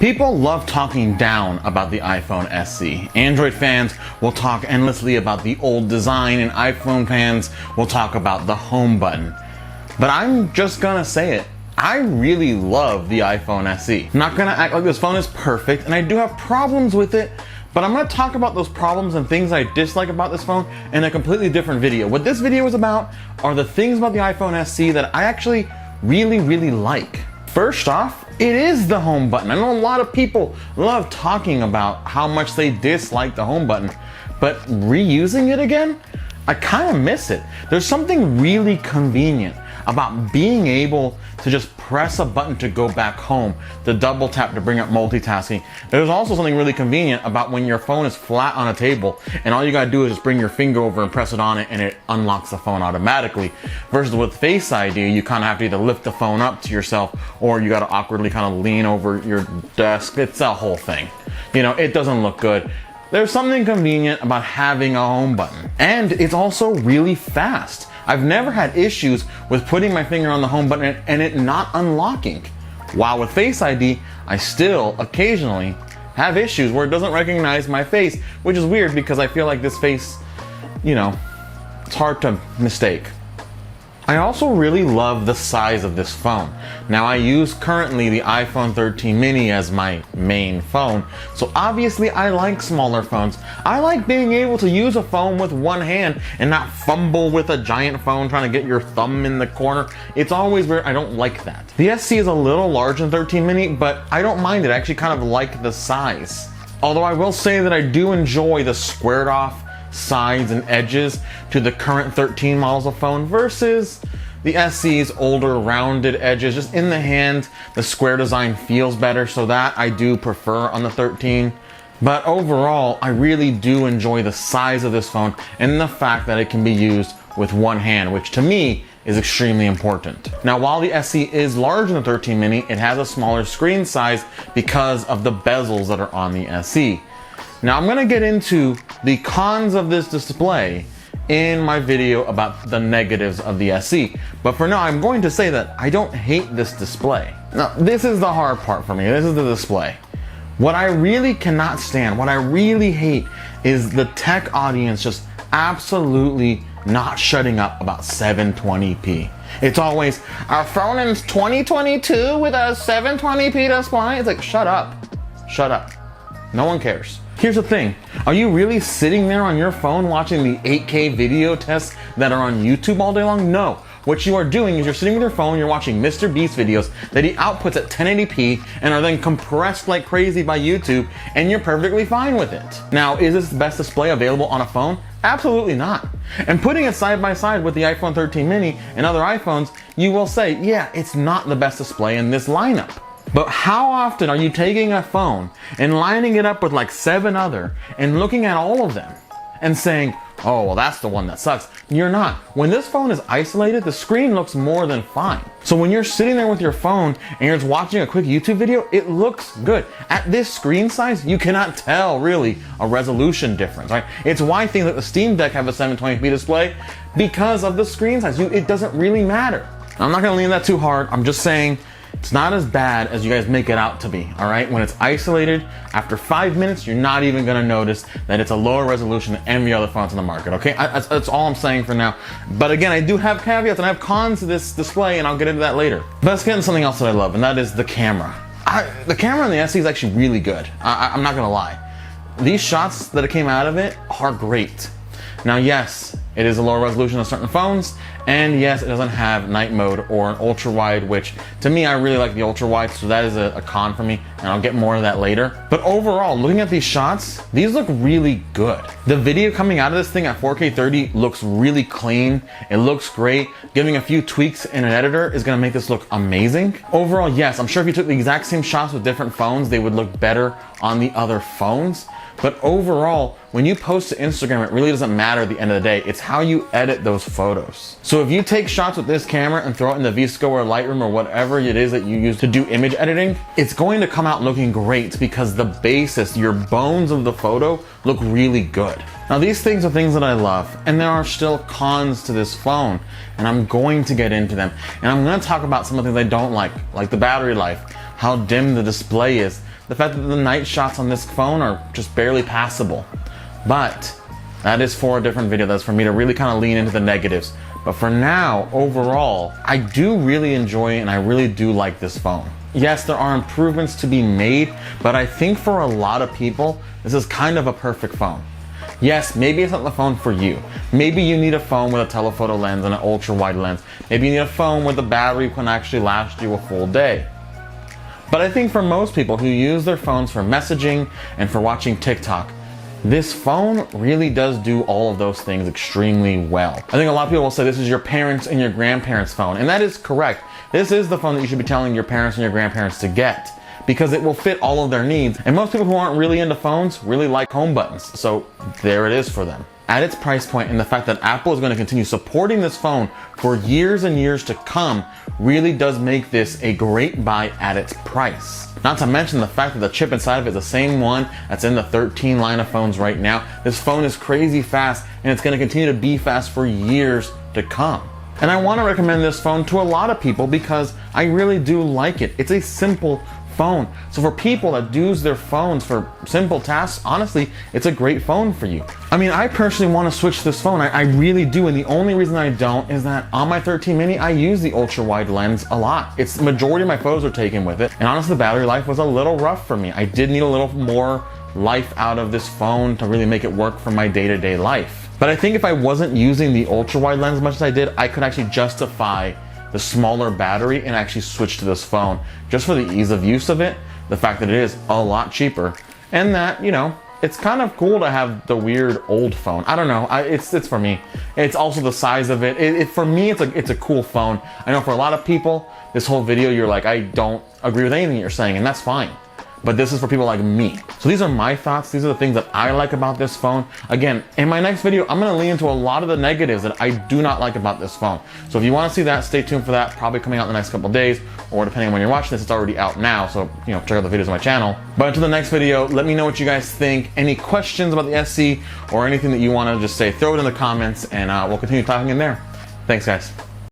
People love talking down about the iPhone SE. Android fans will talk endlessly about the old design, and iPhone fans will talk about the home button. But I'm just gonna say it. I really love the iPhone SE. I'm not gonna act like this phone is perfect, and I do have problems with it, but I'm gonna talk about those problems and things I dislike about this phone in a completely different video. What this video is about are the things about the iPhone SE that I actually really like. First off, it is the home button. I know a lot of people love talking about how much they dislike the home button, but reusing it again, I kind of miss it. There's something really convenient about being able to just press a button to go back home, the double tap to bring up multitasking. There's also something really convenient about when your phone is flat on a table and all you gotta do is just bring your finger over and press it on it and it unlocks the phone automatically. Versus with Face ID, you kind of have to either lift the phone up to yourself or you gotta awkwardly kind of lean over your desk. It's a whole thing. You know, it doesn't look good. There's something convenient about having a home button. And it's also really fast. I've never had issues with putting my finger on the home button and it not unlocking. While with Face ID, I still occasionally have issues where it doesn't recognize my face, which is weird because I feel like this face, you know, it's hard to mistake. I also really love the size of this phone. Now I use currently the iPhone 13 mini as my main phone, so obviously I like smaller phones. I like being able to use a phone with one hand and not fumble with a giant phone trying to get your thumb in the corner. It's always weird. I don't like that. The SE is a little large in 13 mini, but I don't mind it. I actually kind of like the size. Although I will say that I do enjoy the squared off sides and edges to the current 13 models of phone versus the SE's older rounded edges. Just in the hand, the square design feels better, so that I do prefer on the 13. But overall, I really do enjoy the size of this phone and the fact that it can be used with one hand, which to me is extremely important. Now, while the SE is larger than the 13 mini, it has a smaller screen size because of the bezels that are on the SE. Now I'm gonna get into the cons of this display in my video about the negatives of the SE. But for now, I'm going to say that I don't hate this display. Now, this is the hard part for me. This is the display. What I really cannot stand, what I really hate is the tech audience just absolutely not shutting up about 720p. It's always, our phone is 2022 with a 720p display. It's like, shut up. Shut up. No one cares. Here's the thing, are you really sitting there on your phone watching the 8K video tests that are on YouTube all day long? No. What you are doing is you're sitting with your phone, you're watching Mr. Beast videos that he outputs at 1080p and are then compressed like crazy by YouTube, and you're perfectly fine with it. Now, is this the best display available on a phone? Absolutely not. And putting it side by side with the iPhone 13 mini and other iPhones, you will say, yeah, it's not the best display in this lineup. But how often are you taking a phone and lining it up with like 7 other and looking at all of them and saying, oh, well, that's the one that sucks? You're not. When this phone is isolated, the screen looks more than fine. So when you're sitting there with your phone and you're just watching a quick YouTube video, it looks good. At this screen size, you cannot tell really a resolution difference, right? It's why things like the Steam Deck have a 720p display, because of the screen size. It doesn't really matter. I'm not gonna lean that too hard. I'm just saying, it's not as bad as you guys make it out to be, all right? When it's isolated, after 5 minutes, you're not even gonna notice that it's a lower resolution than any other phones on the market, okay? That's all I'm saying for now. But again, I do have caveats and I have cons to this display, and I'll get into that later. But let's get into something else that I love, and that is the camera. The camera on the SE is actually really good. I'm not gonna lie. These shots that came out of it are great. Now, yes, it is a lower resolution on certain phones, and yes, it doesn't have night mode or an ultra wide, which to me, I really like the ultra wide, so that is a con for me, and I'll get more of that later. But overall, looking at these shots, these look really good. The video coming out of this thing at 4K 30 looks really clean. It looks great. Giving a few tweaks in an editor is gonna make this look amazing. Overall, yes, I'm sure if you took the exact same shots with different phones, they would look better on the other phones. But overall, when you post to Instagram, it really doesn't matter at the end of the day. It's how you edit those photos. So if you take shots with this camera and throw it in the VSCO or Lightroom or whatever it is that you use to do image editing, it's going to come out looking great because the basis, your bones of the photo look really good. Now, these things are things that I love, and there are still cons to this phone, and I'm going to get into them. And I'm going to talk about some of the things I don't like the battery life, how dim the display is, the fact that the night shots on this phone are just barely passable. But that is for a different video. That's for me to really kind of lean into the negatives. But for now, overall, I do really enjoy it and I really do like this phone. Yes, there are improvements to be made, but I think for a lot of people, this is kind of a perfect phone. Yes, maybe it's not the phone for you. Maybe you need a phone with a telephoto lens and an ultra wide lens. Maybe you need a phone where the battery can actually last you a full day. But I think for most people who use their phones for messaging and for watching TikTok, this phone really does do all of those things extremely well. I think a lot of people will say this is your parents' and your grandparents' phone, and that is correct. This is the phone that you should be telling your parents and your grandparents to get, because it will fit all of their needs. And most people who aren't really into phones really like home buttons, so there it is for them. At its price point and the fact that Apple is going to continue supporting this phone for years and years to come really does make this a great buy at its price. Not to mention the fact that the chip inside of it is the same one that's in the 13 line of phones right now. This phone is crazy fast and it's going to continue to be fast for years to come. And I want to recommend this phone to a lot of people because I really do like it. It's a simple phone. So for people that use their phones for simple tasks, honestly, it's a great phone for you. I mean, I personally want to switch this phone. I really do. And the only reason I don't is that on my 13 mini, I use the ultra wide lens a lot. It's the majority of my photos are taken with it. And honestly, the battery life was a little rough for me. I did need a little more life out of this phone to really make it work for my day-to-day life. But I think if I wasn't using the ultra wide lens as much as I did, I could actually justify the smaller battery and actually switch to this phone just for the ease of use of it, the fact that it is a lot cheaper, and that, you know, it's kind of cool to have the weird old phone. I don't know, it's for me. It's also the size of it. For me, it's a cool phone. I know for a lot of people, this whole video, you're like, I don't agree with anything you're saying, and that's fine. But this is for people like me. So these are my thoughts. These are the things that I like about this phone. Again, in my next video, I'm gonna lean into a lot of the negatives that I do not like about this phone. So if you wanna see that, stay tuned for that. Probably coming out in the next couple of days, or depending on when you're watching this, it's already out now. So, you know, check out the videos on my channel. But until the next video, let me know what you guys think. Any questions about the SE or anything that you wanna just say, throw it in the comments and we'll continue talking in there. Thanks, guys.